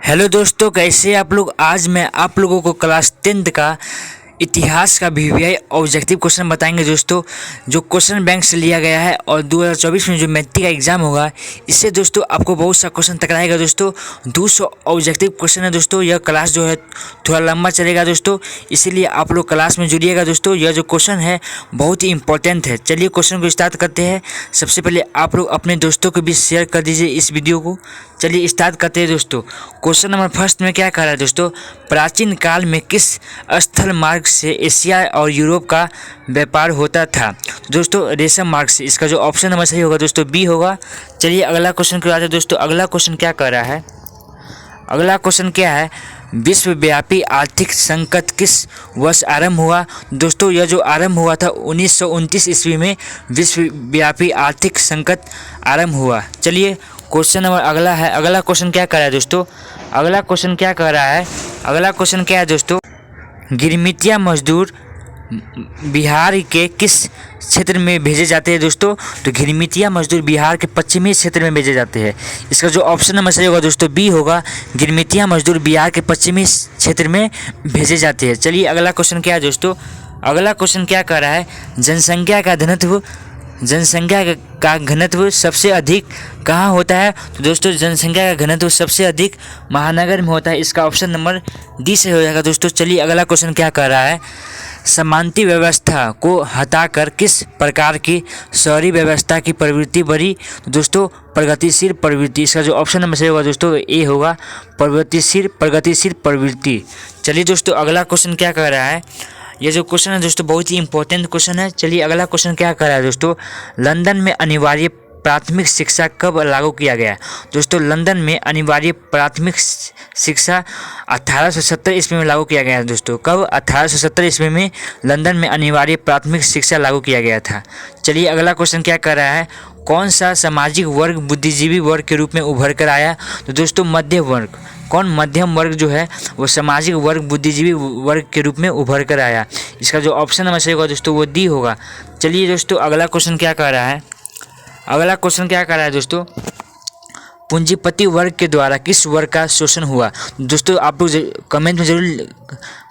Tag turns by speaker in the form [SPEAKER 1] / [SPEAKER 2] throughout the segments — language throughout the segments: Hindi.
[SPEAKER 1] हेलो दोस्तों, कैसे आप लोग। आज मैं आप लोगों को क्लास 10th का इतिहास का वीवीआई ऑब्जेक्टिव क्वेश्चन बताएंगे दोस्तों, जो क्वेश्चन बैंक से लिया गया है और 2024 में जो मैट्रिक का एग्जाम होगा इससे दोस्तों आपको बहुत सा क्वेश्चन टकराएगा दोस्तों। 200 ऑब्जेक्टिव क्वेश्चन है दोस्तों। यह क्लास जो है थोड़ा लंबा चलेगा दोस्तों, इसीलिए आप लोग क्लास में जुड़िएगा दोस्तों। यह जो क्वेश्चन है बहुत ही इंपॉर्टेंट है। चलिए क्वेश्चन को स्टार्ट करते हैं। सबसे पहले आप लोग अपने दोस्तों को भी शेयर कर दीजिए इस वीडियो को। चलिए स्टार्ट करते हैं दोस्तों। क्वेश्चन नंबर फर्स्ट में क्या कह रहा है दोस्तों, प्राचीन काल में किस स्थल मार्ग से एशिया और यूरोप का व्यापार होता था। तो दोस्तों रेशम मार्ग से। इसका जो ऑप्शन नंबर सही होगा दोस्तों बी होगा। चलिए अगला क्वेश्चन करवाते हैं दोस्तों। अगला क्वेश्चन क्या कह रहा है, अगला क्वेश्चन क्या है, विश्वव्यापी आर्थिक संकट किस वर्ष आरंभ हुआ। दोस्तों यह जो आरंभ हुआ था 1929 ईस्वी में विश्वव्यापी आर्थिक संकट आरंभ हुआ। चलिए क्वेश्चन नंबर अगला है। अगला क्वेश्चन क्या कर रहा है दोस्तों, अगला क्वेश्चन क्या कर रहा है, अगला क्वेश्चन क्या है दोस्तों, गिरमिटिया मजदूर बिहार के किस क्षेत्र में भेजे जाते हैं दोस्तों। तो गिरमिटिया मजदूर बिहार के पश्चिमी क्षेत्र में भेजे जाते हैं। इसका जो ऑप्शन नंबर सही होगा दोस्तों बी होगा। गिरमिटिया मजदूर बिहार के पश्चिमी क्षेत्र में भेजे जाते हैं। चलिए अगला क्वेश्चन क्या है दोस्तों, अगला क्वेश्चन क्या कर रहा है, जनसंख्या का घनत्व सबसे अधिक कहाँ होता है। तो दोस्तों जनसंख्या का घनत्व सबसे अधिक महानगर में होता है। इसका ऑप्शन नंबर डी से हो जाएगा दोस्तों। चलिए अगला क्वेश्चन क्या कर रहा है, समानती व्यवस्था को हटाकर किस प्रकार की शहरी व्यवस्था की प्रवृत्ति बढ़ी। तो दोस्तों प्रगतिशील प्रवृत्ति। इसका जो ऑप्शन नंबर सही होगा दोस्तों ए होगा, प्रगतिशील प्रवृत्ति। चलिए दोस्तों अगला क्वेश्चन क्या कर रहा है, ये जो क्वेश्चन है दोस्तों बहुत ही इंपॉर्टेंट क्वेश्चन है। चलिए अगला क्वेश्चन क्या कर रहा है दोस्तों, लंदन में अनिवार्य प्राथमिक शिक्षा कब लागू किया गया। दोस्तों लंदन में अनिवार्य प्राथमिक शिक्षा 1870 ईस्वी में लागू किया गया है दोस्तों। कब, 1870 ईस्वी में लंदन में अनिवार्य प्राथमिक शिक्षा लागू किया गया था। चलिए अगला क्वेश्चन क्या कर रहा है, कौन सा सामाजिक वर्ग बुद्धिजीवी वर्ग के रूप में उभर कर आया। तो दोस्तों मध्य वर्ग। कौन, मध्यम वर्ग जो है वो सामाजिक वर्ग बुद्धिजीवी वर्ग के रूप में उभर कर आया। इसका जो ऑप्शन नंबर सही होगा दोस्तों वो डी होगा। चलिए दोस्तों अगला क्वेश्चन क्या कर रहा है, अगला क्वेश्चन क्या कर रहा है दोस्तों, पूंजीपति वर्ग के द्वारा किस वर्ग का शोषण हुआ। दोस्तों आप लोग कमेंट में जरूर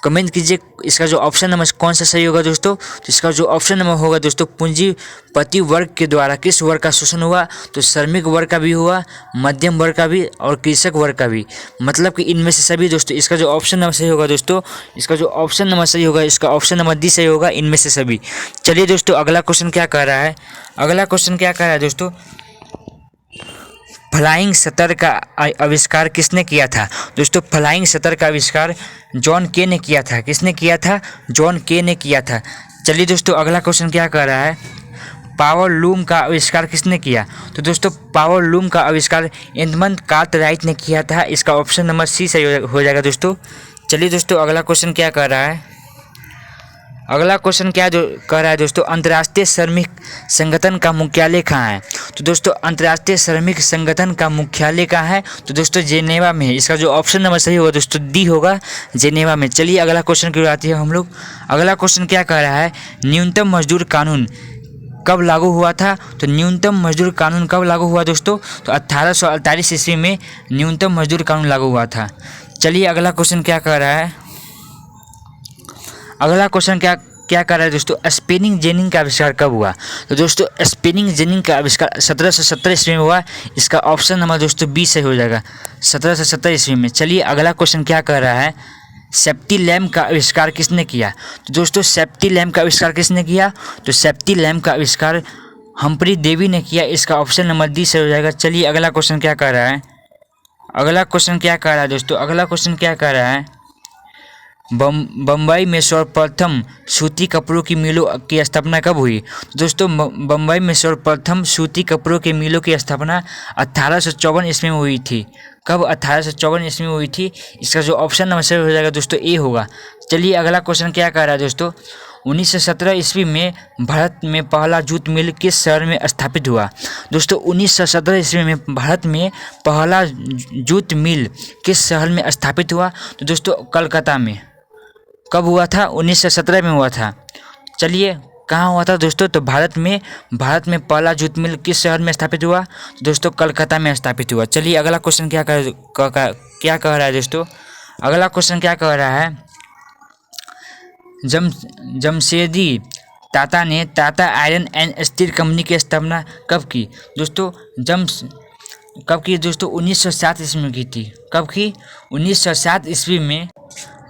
[SPEAKER 1] कमेंट कीजिए इसका जो ऑप्शन नंबर कौन सा सही होगा दोस्तों। तो इसका जो ऑप्शन नंबर होगा दोस्तों, पूंजीपति वर्ग के द्वारा किस वर्ग का शोषण हुआ। तो श्रमिक वर्ग का भी हुआ, मध्यम वर्ग का भी और कृषक वर्ग का भी, मतलब कि इनमें से सभी दोस्तों। इसका जो ऑप्शन नंबर सही होगा दोस्तों, इसका जो ऑप्शन नंबर सही होगा, इसका ऑप्शन नंबर डी सही होगा, इनमें से सभी। चलिए दोस्तों अगला क्वेश्चन क्या कह रहा है, अगला क्वेश्चन क्या कह रहा है दोस्तों, फ्लाइंग शटर का आविष्कार किसने किया था। दोस्तों फ्लाइंग शटर का आविष्कार जॉन के ने किया था। किसने किया था, जॉन के ने किया था। चलिए दोस्तों अगला क्वेश्चन क्या कर रहा है, पावर लूम का आविष्कार किसने किया। तो दोस्तों पावर लूम का आविष्कार एडमंड कार्टराइट ने किया था। इसका ऑप्शन नंबर सी सही हो जाएगा दोस्तों। चलिए दोस्तों अगला क्वेश्चन क्या कर रहा है, अगला क्वेश्चन क्या जो कह रहा है दोस्तों, अंतर्राष्ट्रीय श्रमिक संगठन का मुख्यालय कहाँ है। तो दोस्तों अंतर्राष्ट्रीय श्रमिक संगठन का मुख्यालय कहाँ है। तो दोस्तों जेनेवा में है। इसका जो ऑप्शन नंबर सही होगा दोस्तों डी होगा, जेनेवा में। चलिए अगला क्वेश्चन की आती है हम लोग। अगला क्वेश्चन क्या कह रहा है, न्यूनतम मजदूर कानून कब लागू हुआ था। तो न्यूनतम मजदूर कानून कब लागू हुआ दोस्तों, तो 1848 ईस्वी में न्यूनतम मजदूर कानून लागू हुआ था। चलिए अगला क्वेश्चन क्या कह रहा है, अगला क्वेश्चन क्या कर रहा है दोस्तों, स्पिनिंग जेनिंग का आविष्कार कब हुआ। तो दोस्तों स्पिनिंग जेनिंग का आविष्कार 1770 ईस्वी में हुआ। इसका ऑप्शन नंबर दोस्तों बी सही हो जाएगा, 1770 ईस्वी में। चलिए अगला क्वेश्चन क्या कर रहा है, सेफ्टी लैम्प का आविष्कार किसने किया। तो दोस्तों सेफ्टी लैम्प का आविष्कार किसने किया, तो सेफ्टी लैम्प का आविष्कार हम्फ्री डेवी ने किया। इसका ऑप्शन नंबर डी सही हो जाएगा। चलिए अगला क्वेश्चन क्या कर रहा है, अगला क्वेश्चन क्या कर रहा है दोस्तों, अगला क्वेश्चन क्या कर रहा है, बम्बई में सर्वप्रथम सूती कपड़ों की मिलों की स्थापना कब हुई। दोस्तों बम्बई में सर्वप्रथम सूती कपड़ों के मिलों की स्थापना 1854 ईस्वी में हुई थी। कब, 1854 ईस्वी में हुई थी। इसका जो ऑप्शन नंबर सही हो जाएगा दोस्तों ए होगा। चलिए अगला क्वेश्चन क्या कह रहा है दोस्तों, 1917 ईस्वी में भारत में पहला जूट मिल किस शहर में स्थापित हुआ। दोस्तों 1917 ईस्वी में भारत में पहला जूट मिल किस शहर में स्थापित हुआ। तो दोस्तों कलकत्ता में। कब हुआ था, 1917 में हुआ था। चलिए कहाँ हुआ था दोस्तों? तो भारत में पहला जूट मिल किस शहर में स्थापित हुआ? दोस्तों कलकत्ता में स्थापित हुआ। चलिए अगला क्वेश्चन क्या कह रहा है दोस्तों? अगला क्वेश्चन क्या कह रहा है? जमशेदी टाटा ने Tata iron and steel company की स्थापना कब की? दोस्तों कब की दोस्तों? 1907 ईस्वी में की थी। कब की? 1907 ईस्वी में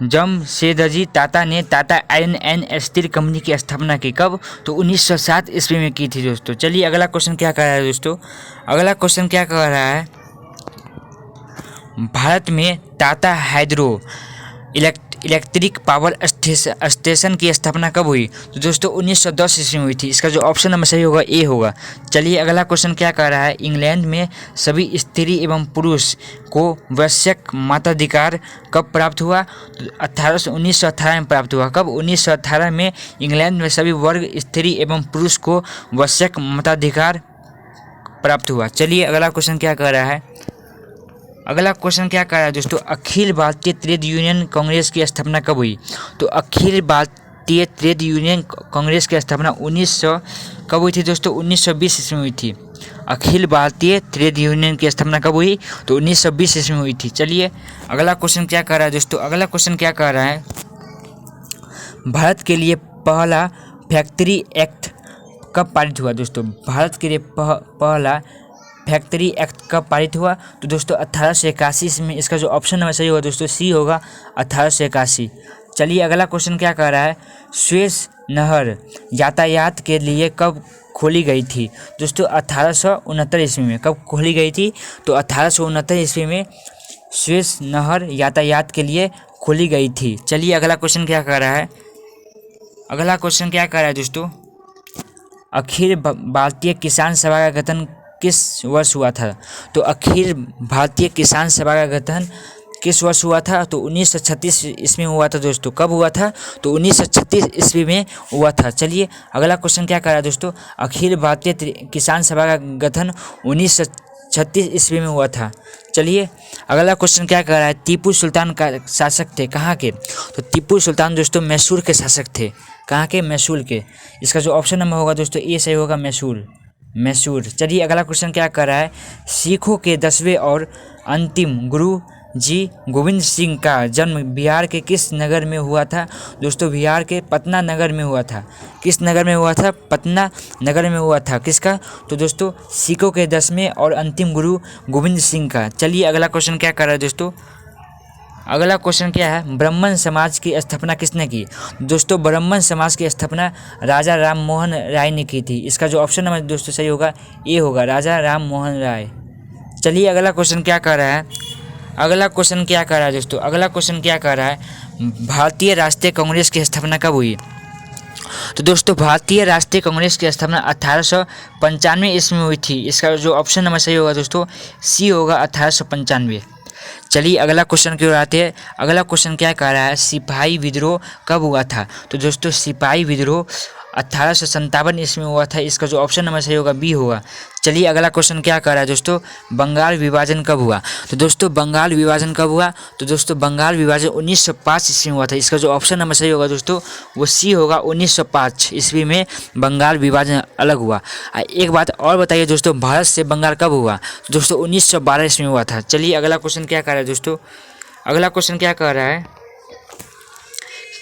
[SPEAKER 1] जमशेदजी टाटा ने Tata iron and steel company की स्थापना की। कब? तो 1907 ईस्वी में की थी दोस्तों। चलिए अगला क्वेश्चन क्या कह रहा है दोस्तों? अगला क्वेश्चन क्या कह रहा है? भारत में Tata hydro electric power station की स्थापना कब हुई? तो दोस्तों 1910 ईस्वी में हुई थी। इसका जो ऑप्शन नंबर सही होगा ए होगा। चलिए अगला क्वेश्चन क्या कह रहा है? इंग्लैंड में सभी स्त्री एवं पुरुष को वयस्क मताधिकार कब प्राप्त हुआ? तो 1918 में प्राप्त हुआ। कब? 1918 में इंग्लैंड में सभी वर्ग स्त्री एवं पुरुष को वयस्क मताधिकार प्राप्त हुआ। चलिए अगला क्वेश्चन क्या कह रहा है? अगला क्वेश्चन क्या कह रहा है दोस्तों? अखिल भारतीय ट्रेड यूनियन कांग्रेस की स्थापना कब हुई? तो अखिल भारतीय ट्रेड यूनियन कांग्रेस की स्थापना कब हुई थी दोस्तों? 1920 ईस्वी में हुई थी। अखिल भारतीय ट्रेड यूनियन की स्थापना कब हुई? तो 1920 ईस्वी में हुई थी। चलिए अगला क्वेश्चन क्या कह रहा है दोस्तों? अगला क्वेश्चन क्या कह रहा है? भारत के लिए पहला फैक्ट्री एक्ट कब पारित हुआ दोस्तों? भारत के लिए पहला फैक्ट्री एक्ट कब पारित हुआ? तो दोस्तों 1881 में। इसका जो ऑप्शन नंबर सही होगा दोस्तों सी होगा 1881। चलिए अगला क्वेश्चन क्या कह रहा है? स्वेज नहर यातायात के लिए कब खोली गई थी? दोस्तों 1869 ईस्वी में। कब खोली गई थी? तो 1869 ईस्वी में स्वेज नहर यातायात के लिए खोली गई थी। चलिए अगला क्वेश्चन क्या कह रहा है? अगला क्वेश्चन क्या कह रहा है दोस्तों? अखिल भारतीय किसान सभा का गठन किस वर्ष हुआ था? तो अखिल भारतीय किसान सभा का गठन किस वर्ष हुआ था? तो 1936 ईस्वी में हुआ था दोस्तों। कब हुआ था? तो 1936 ईस्वी में हुआ था। चलिए अगला क्वेश्चन क्या कर रहा है दोस्तों? अखिल भारतीय किसान सभा का गठन 1936 ईस्वी में हुआ था। चलिए अगला क्वेश्चन क्या कर रहा है? टीपू सुल्तान का शासक थे कहाँ के? तो टीपू सुल्तान दोस्तों मैसूर के शासक थे। कहाँ के? मैसूर के। इसका जो ऑप्शन नंबर होगा दोस्तों ए सही होगा मैसूर। चलिए अगला क्वेश्चन क्या कर रहा है? सिखों के 10वें और अंतिम गुरु जी गोविंद सिंह का जन्म बिहार के किस नगर में हुआ था? दोस्तों बिहार के पटना नगर में हुआ था। किस नगर में हुआ था? पटना नगर में हुआ था। किसका? तो दोस्तों सिखों के 10वें और अंतिम गुरु गोविंद सिंह का। चलिए अगला क्वेश्चन क्या कर रहा है दोस्तों? अगला क्वेश्चन क्या है? ब्राह्मण समाज की स्थापना किसने की? दोस्तों ब्राह्मण समाज की स्थापना राजा राम मोहन राय ने की थी। इसका जो ऑप्शन नंबर दोस्तों सही होगा ए होगा राजा राम मोहन राय। चलिए अगला क्वेश्चन क्या कर रहा है? अगला क्वेश्चन क्या कर रहा है दोस्तों? अगला क्वेश्चन क्या कर रहा है? भारतीय राष्ट्रीय कांग्रेस की स्थापना कब हुई? तो दोस्तों भारतीय राष्ट्रीय कांग्रेस की स्थापना 1895 ईस्वी में हुई थी। इसका जो ऑप्शन नंबर सही होगा दोस्तों सी होगा 1895। चलिए अगला क्वेश्चन की ओर आते हैं। अगला क्वेश्चन क्या कह रहा है? सिपाही विद्रोह कब हुआ था? तो दोस्तों सिपाही विद्रोह 1857 ईस्वी में हुआ था। इसका जो ऑप्शन नंबर सही होगा बी होगा। चलिए अगला क्वेश्चन क्या कर रहा है दोस्तों? बंगाल विभाजन कब हुआ? तो दोस्तों बंगाल विभाजन कब हुआ? तो दोस्तों बंगाल विभाजन 1905 ईस्वी में हुआ था। इसका जो ऑप्शन नंबर सही होगा दोस्तों वो सी होगा 1905 ईस्वी में बंगाल विभाजन अलग हुआ। एक बात और बताइए दोस्तों, भारत से बंगाल कब हुआ? तो दोस्तों 1912 ईस्वी में हुआ था। चलिए अगला क्वेश्चन क्या कर रहा है दोस्तों? अगला क्वेश्चन क्या कर रहा है?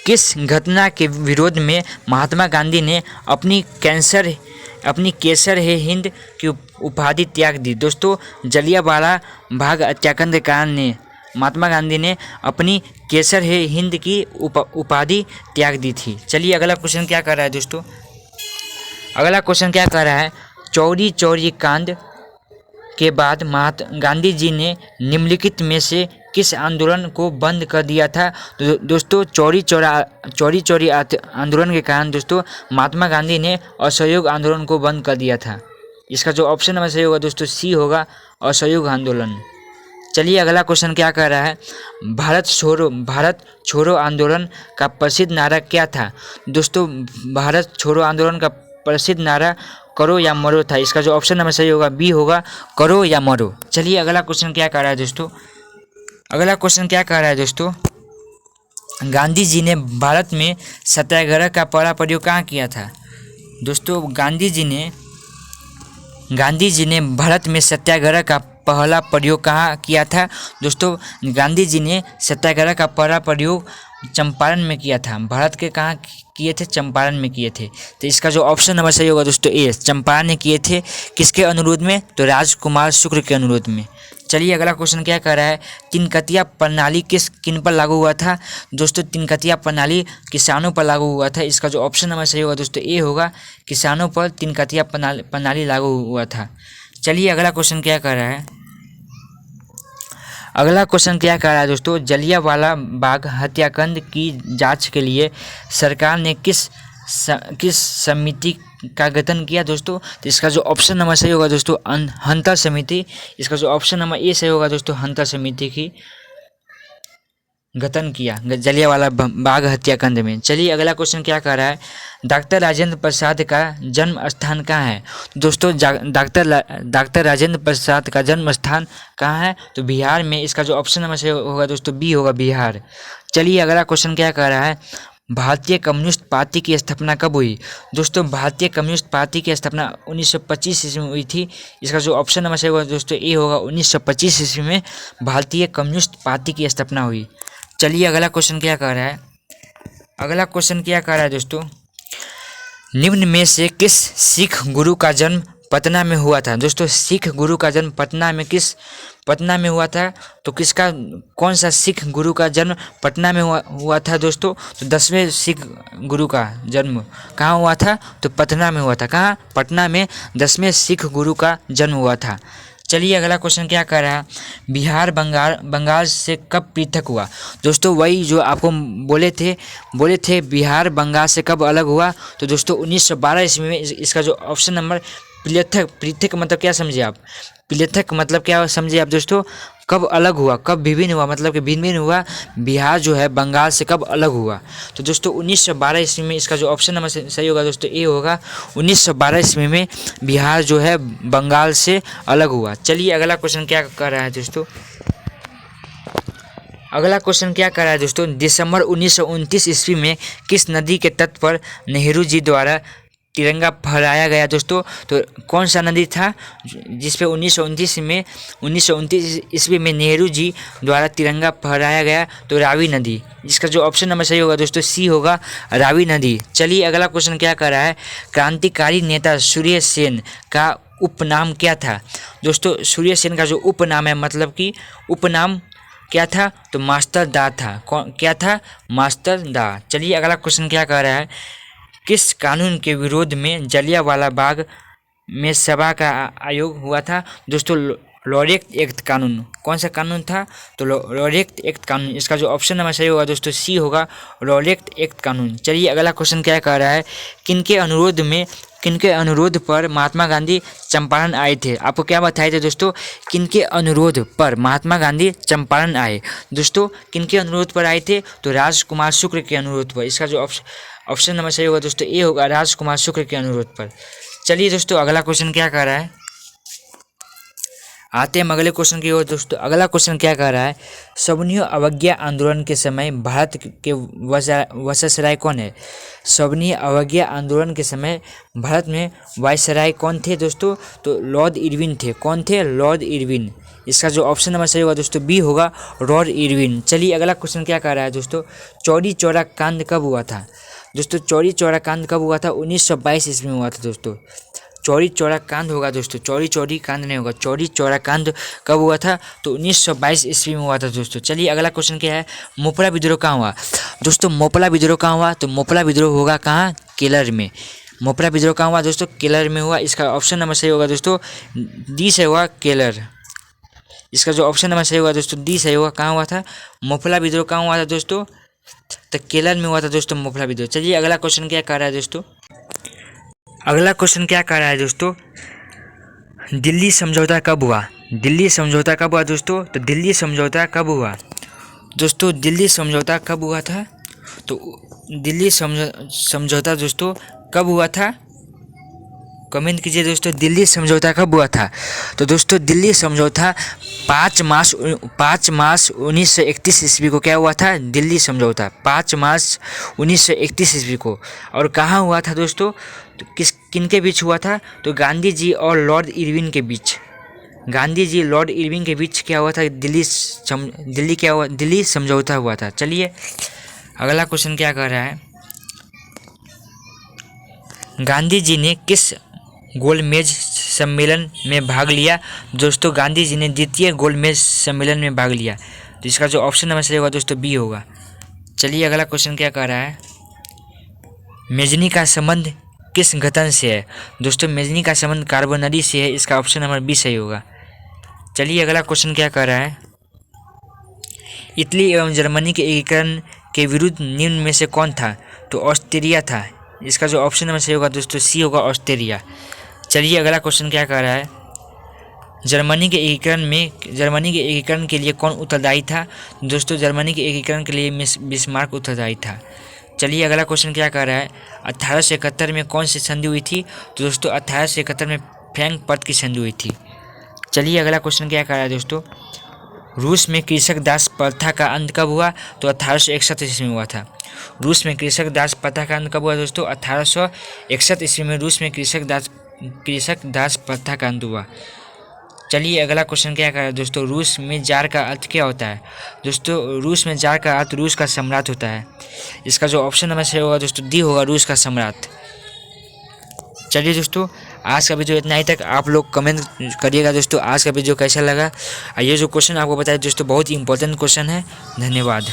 [SPEAKER 1] किस घटना के विरोध में महात्मा गांधी ने अपनी केसर है हिंद की उपाधि त्याग दी? दोस्तों जलियांवाला बाग हत्याकांड के कारण ने महात्मा गांधी ने अपनी केसर है हिंद की उपाधि त्याग दी थी। चलिए अगला क्वेश्चन क्या कर रहा है दोस्तों? अगला क्वेश्चन क्या कर रहा है? चौरी चौरी कांड के बाद महात्मा गांधी जी ने निम्नलिखित में से किस आंदोलन को बंद कर दिया था? तो दोस्तों चौरी चौरी आंदोलन के कारण दोस्तों महात्मा गांधी ने असहयोग आंदोलन को बंद कर दिया था। इसका जो ऑप्शन नंबर सही होगा दोस्तों सी होगा असहयोग आंदोलन। चलिए अगला क्वेश्चन क्या कर रहा है? भारत छोड़ो आंदोलन का प्रसिद्ध नारा क्या था? दोस्तों भारत छोड़ो आंदोलन का प्रसिद्ध नारा करो या मरो था। इसका जो ऑप्शन नंबर सही होगा बी होगा करो या मरो। चलिए अगला क्वेश्चन क्या कर रहा है दोस्तों? अगला क्वेश्चन क्या कह रहा है दोस्तों? गांधी जी ने भारत में सत्याग्रह का पहला प्रयोग कहाँ किया था? दोस्तों गांधी जी ने भारत में सत्याग्रह का पहला प्रयोग कहाँ किया था? दोस्तों गांधी जी ने सत्याग्रह का पहला प्रयोग चंपारण में किया था। भारत के कहाँ किए थे? चंपारण में किए थे। तो इसका जो ऑप्शन नंबर सही होगा दोस्तों ए, चंपारण में किए थे। किसके अनुरोध में? तो राजकुमार शुक्ल के अनुरोध में। चलिए अगला क्वेश्चन क्या कह रहा है? तीनकतिया प्रणाली किन पर लागू हुआ था? दोस्तों तीनकतिया प्रणाली किसानों पर लागू हुआ था। इसका जो ऑप्शन नंबर सही होगा दोस्तों ए होगा, किसानों पर तीनकतिया प्रणाली लागू हुआ था। चलिए अगला क्वेश्चन क्या कह रहा है? अगला क्वेश्चन क्या कह रहा है दोस्तों? जलियांवाला बाग हत्याकांड की जांच के लिए सरकार ने किस समिति का गठन किया दोस्तों? तो इसका जो ऑप्शन नंबर सही होगा दोस्तों हंटर समिति। इसका जो ऑप्शन नंबर ए सही होगा दोस्तों, हंटर समिति की गठन किया जलियांवाला बाग हत्याकांड में। चलिए अगला क्वेश्चन क्या कह रहा है? डॉक्टर राजेंद्र प्रसाद का जन्म स्थान कहाँ है? दोस्तों डॉक्टर राजेंद्र प्रसाद का जन्म स्थान कहाँ है? तो बिहार में। इसका जो ऑप्शन नंबर सही होगा दोस्तों बी होगा, बिहार। चलिए अगला क्वेश्चन क्या कह रहा है? भारतीय कम्युनिस्ट पार्टी की स्थापना कब हुई? दोस्तों भारतीय कम्युनिस्ट पार्टी की स्थापना 1925 ईस्वी में हुई थी। इसका जो ऑप्शन नंबर सही होगा दोस्तों ए होगा, 1925 ईस्वी में भारतीय कम्युनिस्ट पार्टी की स्थापना हुई। चलिए अगला क्वेश्चन क्या कह रहा है? अगला क्वेश्चन क्या कह रहा है दोस्तों? निम्न में से किस सिख गुरु का जन्म पटना में हुआ था? दोस्तों सिख गुरु का जन्म पटना में हुआ था। तो किसका, कौन सा सिख गुरु का जन्म पटना में हुआ था दोस्तों? तो 10वें सिख गुरु का जन्म कहाँ हुआ था? तो पटना में हुआ था। कहाँ? पटना में 10वें सिख गुरु का जन्म हुआ था। चलिए अगला क्वेश्चन क्या कर रहा है? बिहार बंगाल से कब पृथक हुआ? दोस्तों वही जो आपको बोले थे बिहार बंगाल से कब अलग हुआ? तो दोस्तों 1912 ईस्वी में। इसका जो ऑप्शन नंबर पृथक मतलब क्या समझे आप? पृथक मतलब क्या समझे आप दोस्तों? कब अलग हुआ, कब विभिन्न हुआ, मतलब कि भिन्न हुआ बिहार जो है बंगाल से कब अलग हुआ? तो दोस्तों 1912 ईस्वी में। इसका जो ऑप्शन नंबर सही होगा दोस्तों ए होगा, 1912 ईस्वी में बिहार जो है बंगाल से अलग हुआ। चलिए अगला क्वेश्चन क्या कर रहा है दोस्तों? अगला क्वेश्चन क्या कर रहा है दोस्तों? दिसंबर 1929 ईस्वी में किस नदी के तट पर नेहरू जी द्वारा तिरंगा फहराया गया दोस्तों? तो कौन सा नदी था जिस पे 1929 ईस्वी में नेहरू जी द्वारा तिरंगा फहराया गया? तो रावी नदी। जिसका जो ऑप्शन नंबर सही होगा दोस्तों सी होगा, रावी नदी। चलिए अगला क्वेश्चन क्या कर रहा है? क्रांतिकारी नेता सूर्य सेन का उपनाम क्या था? दोस्तों सूर्य सेन का जो उपनाम है, मतलब कि उपनाम क्या था? तो मास्टर दा था। क्या था? मास्टर दा। चलिए अगला क्वेश्चन क्या कह रहा है? किस कानून के विरोध में जलियांवाला बाग में सभा का आयोग हुआ था? दोस्तों लॉरेट एक्ट कानून। कौन सा कानून था? तो लॉरेट एक्ट कानून। इसका जो ऑप्शन नंबर सही होगा दोस्तों सी होगा, लॉरेट एक्ट कानून। चलिए अगला क्वेश्चन क्या कह रहा है? किनके अनुरोध पर महात्मा गांधी चंपारण आए थे? आपको क्या बताए थे दोस्तों? किनके अनुरोध पर महात्मा गांधी चंपारण आए? दोस्तों किनके अनुरोध पर आए थे? तो राजकुमार शुक्ल के अनुरोध पर। इसका जो ऑप्शन नंबर सही होगा दोस्तों ए होगा, राजकुमार शुक्ल के अनुरोध पर। चलिए दोस्तों अगला क्वेश्चन क्या कह रहा है? आते हैं अगले क्वेश्चन की ओर दोस्तों। अगला क्वेश्चन क्या कह रहा है? सवर्णीय अवज्ञा आंदोलन के समय भारत के वायसराय कौन है? सवर्णीय अवज्ञा आंदोलन के समय भारत में वायसराय कौन थे दोस्तों? तो लॉर्ड इरविन थे। कौन थे? Lord Irwin. इसका जो ऑप्शन नंबर सही होगा दोस्तों बी होगा, लॉर्ड इरविन। चलिए अगला क्वेश्चन क्या कह रहा है दोस्तों? चौरी चौरा कांड कब हुआ था? दोस्तों चौरी चौरा कांड कब हुआ था? 1922 ईस्वी में हुआ था दोस्तों। चौरी चौरा कांड होगा दोस्तों, चौरी कांड नहीं होगा। चौरी चौरा कांड कब हुआ था? तो 1922 ईस्वी में हुआ था दोस्तों। चलिए अगला क्वेश्चन क्या है? मोपला विद्रोह कहाँ हुआ? दोस्तों मोपला विद्रोह कहाँ हुआ? तो मोपला विद्रोह होगा कहाँ? केरल में। मोपला विद्रोह कहाँ हुआ दोस्तों? केरल में हुआ। इसका ऑप्शन नंबर सही होगा दोस्तों डी से होगा, केरल। इसका जो ऑप्शन नंबर सही होगा दोस्तों डी सही होगा। कहाँ हुआ था मोपला विद्रोह? कहाँ हुआ था दोस्तों? तो केरल में हुआ था दोस्तों मोपला विद्रोह। चलिए अगला क्वेश्चन क्या कर रहा है दोस्तों? अगला क्वेश्चन क्या कर रहा है दोस्तों? दिल्ली समझौता कब हुआ? दिल्ली समझौता कब हुआ दोस्तों? तो दिल्ली समझौता कब हुआ दोस्तों? दिल्ली समझौता कब हुआ था? तो दिल्ली समझौता दोस्तों कब हुआ था? कमेंट कीजिए दोस्तों, दिल्ली समझौता कब हुआ था? तो दोस्तों दिल्ली समझौता 5 मार्च 1931 ईस्वी को क्या हुआ था? दिल्ली समझौता 5 मार्च 1931 ईस्वी को। और कहाँ हुआ था दोस्तों? तो किनके बीच हुआ था? तो गांधी जी और लॉर्ड इरविन के बीच। गांधी जी लॉर्ड इरविन के बीच क्या हुआ था? दिल्ली समझौता हुआ था। चलिए अगला क्वेश्चन क्या कर रहा है, गांधी जी ने किस गोलमेज सम्मेलन में भाग लिया? दोस्तों गांधी जी ने द्वितीय गोलमेज सम्मेलन में भाग लिया। तो इसका जो ऑप्शन नंबर सही होगा दोस्तों बी होगा। चलिए अगला क्वेश्चन क्या कह रहा है, मेजनी का संबंध किस गठन से है? दोस्तों मेजनी का संबंध कार्बोनरी से है। इसका ऑप्शन नंबर बी सही होगा। चलिए अगला क्वेश्चन क्या कह रहा है, इटली एवं जर्मनी के एकीकरण के विरुद्ध निम्न में से कौन था? तो ऑस्ट्रिया था। इसका जो ऑप्शन नंबर सही होगा दोस्तों सी होगा, ऑस्ट्रिया। चलिए अगला क्वेश्चन क्या कह रहा है, जर्मनी के एकीकरण के लिए कौन उत्तरदायी था? दोस्तों जर्मनी के एकीकरण के लिए बिस्मार्क उत्तरदायी था। चलिए अगला क्वेश्चन क्या कह रहा है, 1871 में कौन सी संधि हुई थी? तो दोस्तों 1871 में फ्रैंकफर्ट की संधि हुई थी। चलिए अगला क्वेश्चन क्या कह रहा है दोस्तों, रूस में कृषक दास प्रथा का अंत कब हुआ? तो 1861 ईस्वी में हुआ था। रूस में कृषक दास प्रथा का अंत कब हुआ दोस्तों? 1861 ईस्वी में रूस में कृषक दास प्रथा का अंत हुआ। चलिए अगला क्वेश्चन क्या कर रहा है दोस्तों, रूस में जार का अर्थ क्या होता है? दोस्तों रूस में जार का अर्थ रूस का सम्राट होता है। इसका जो ऑप्शन नंबर सही होगा दोस्तों डी होगा, रूस का सम्राट। चलिए दोस्तों आज का वीडियो इतना ही तक। आप लोग कमेंट करिएगा दोस्तों आज का वीडियो कैसा लगा। ये जो क्वेश्चन आपको बताया दोस्तों बहुत ही इंपॉर्टेंट क्वेश्चन है। धन्यवाद।